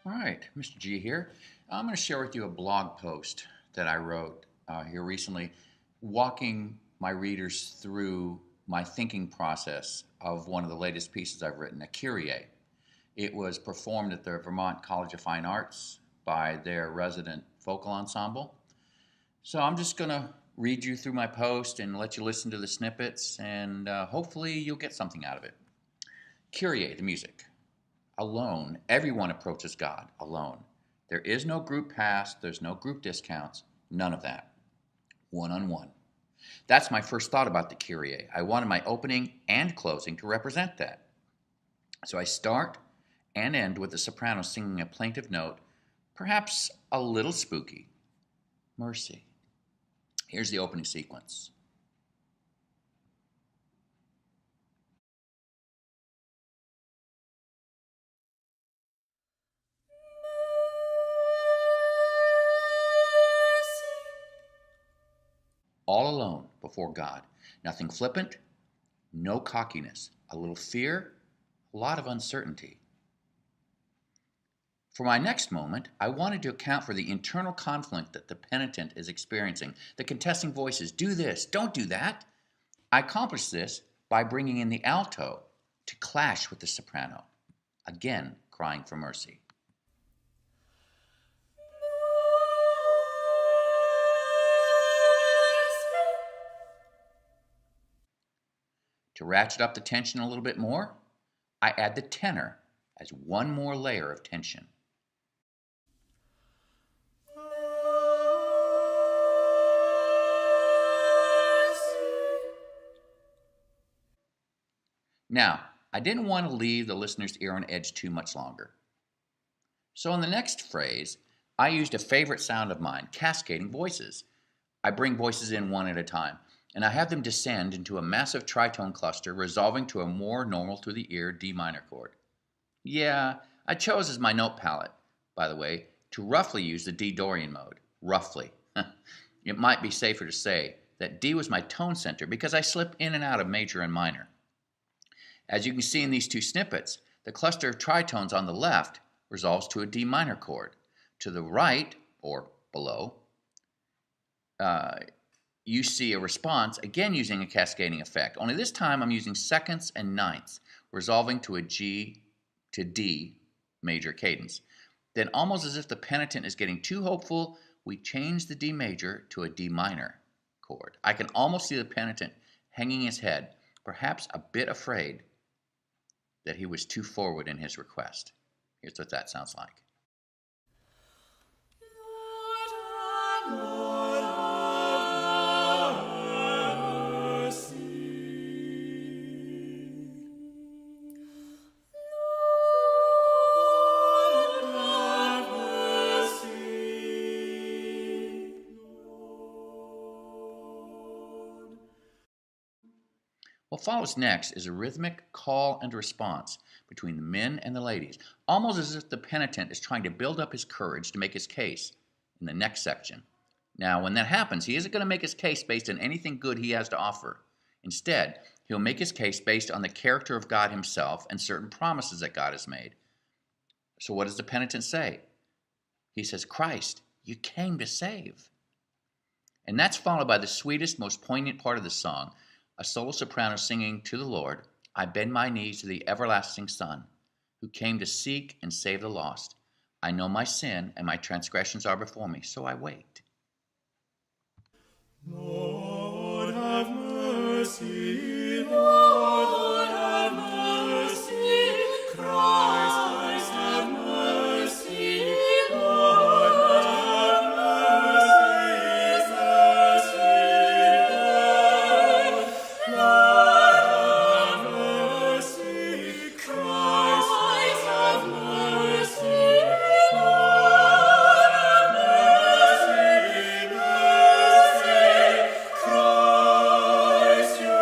All right, Mr. G here. I'm going to share with you a blog post that I wrote here recently, walking my readers through my thinking process of one of the latest pieces I've written, a Kyrie. It was performed at the Vermont College of Fine Arts by their resident vocal ensemble. So I'm just going to read you through my post and let you listen to the snippets, and hopefully you'll get something out of it. Kyrie, the music. Alone, everyone approaches God alone. There is no group pass, there's no group discounts, none of that. One on one. That's my first thought about the Kyrie. I wanted my opening and closing to represent that. So I start and end with the soprano singing a plaintive note, perhaps a little spooky. Mercy. Here's the opening sequence. All alone before God. Nothing flippant, no cockiness, a little fear, a lot of uncertainty. For my next moment, I wanted to account for the internal conflict that the penitent is experiencing. The contesting voices, do this, don't do that. I accomplished this by bringing in the alto to clash with the soprano, again crying for mercy. To ratchet up the tension a little bit more, I add the tenor as one more layer of tension. Now, I didn't want to leave the listener's ear on edge too much longer. So in the next phrase, I used a favorite sound of mine, cascading voices. I bring voices in one at a time, and I have them descend into a massive tritone cluster, resolving to a more normal to the ear D minor chord. Yeah, I chose as my note palette, by the way, to roughly use the D Dorian mode. Roughly. It might be safer to say that D was my tone center because I slip in and out of major and minor. As you can see in these two snippets, the cluster of tritones on the left resolves to a D minor chord. To the right, or below, you see a response, again using a cascading effect. Only this time I'm using seconds and ninths, resolving to a G to D major cadence. Then, almost as if the penitent is getting too hopeful, we change the D major to a D minor chord. I can almost see the penitent hanging his head, perhaps a bit afraid that he was too forward in his request. Here's what that sounds like. What follows next is a rhythmic call and response between the men and the ladies, almost as if the penitent is trying to build up his courage to make his case in the next section. Now, when that happens, he isn't going to make his case based on anything good he has to offer. Instead, he'll make his case based on the character of God himself and certain promises that God has made. So what does the penitent say? He says, Christ, you came to save. And that's followed by the sweetest, most poignant part of the song, a solo soprano singing to the Lord, I bend my knees to the everlasting Son, who came to seek and save the lost. I know my sin and my transgressions are before me, so I wait. Lord have mercy, Lord have mercy, Christ have mercy, Lord have mercy, Lord have mercy, Christ have mercy, Lord have mercy, mercy, Christ you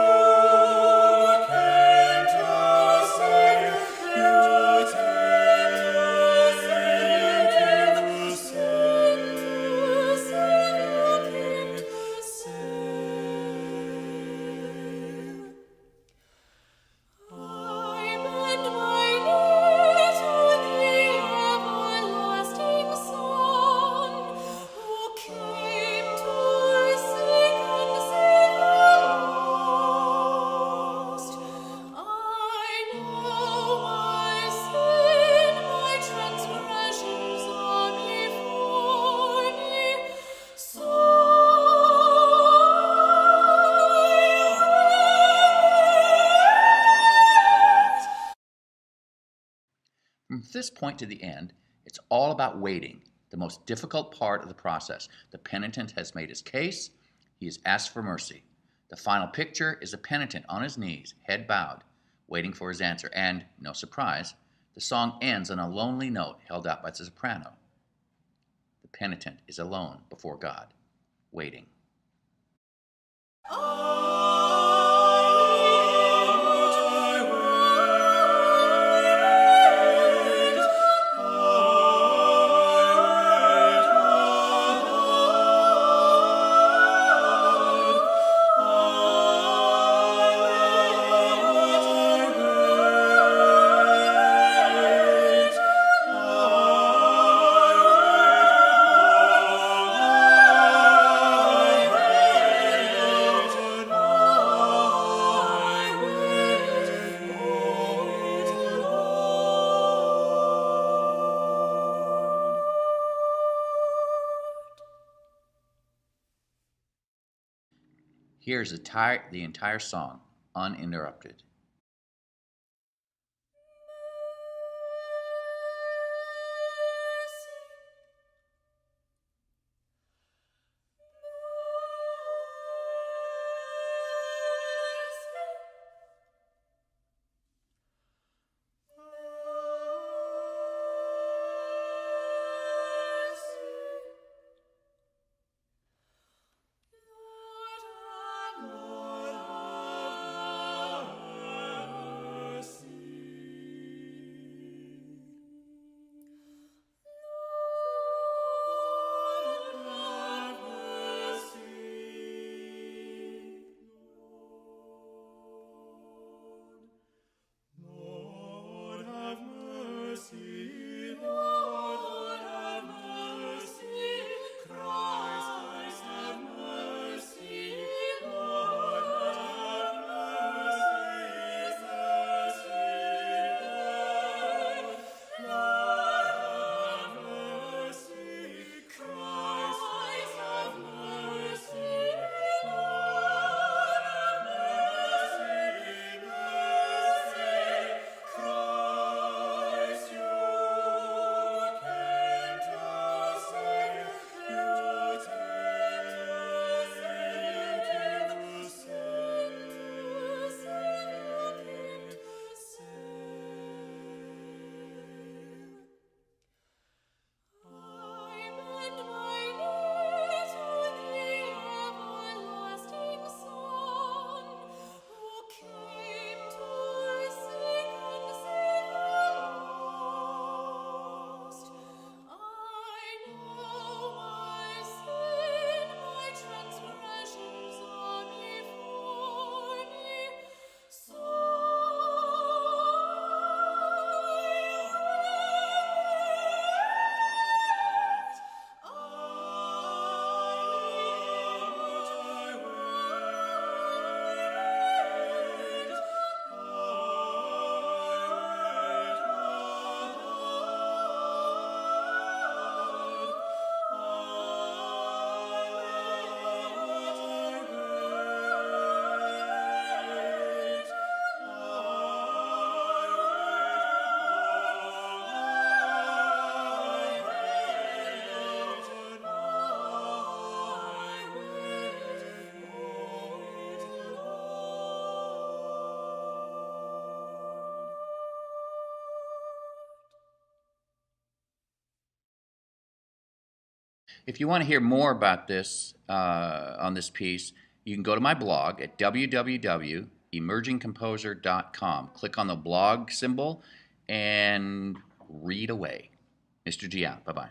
From this point to the end, it's all about waiting, the most difficult part of the process. The penitent has made his case, he has asked for mercy. The final picture is a penitent on his knees, head bowed, waiting for his answer. And, no surprise, the song ends on a lonely note held out by the soprano. The penitent is alone before God, waiting. Here's the entire song, uninterrupted. If you want to hear more about this on this piece, you can go to my blog at www.emergingcomposer.com. Click on the blog symbol and read away. Mr. G out. Bye-bye.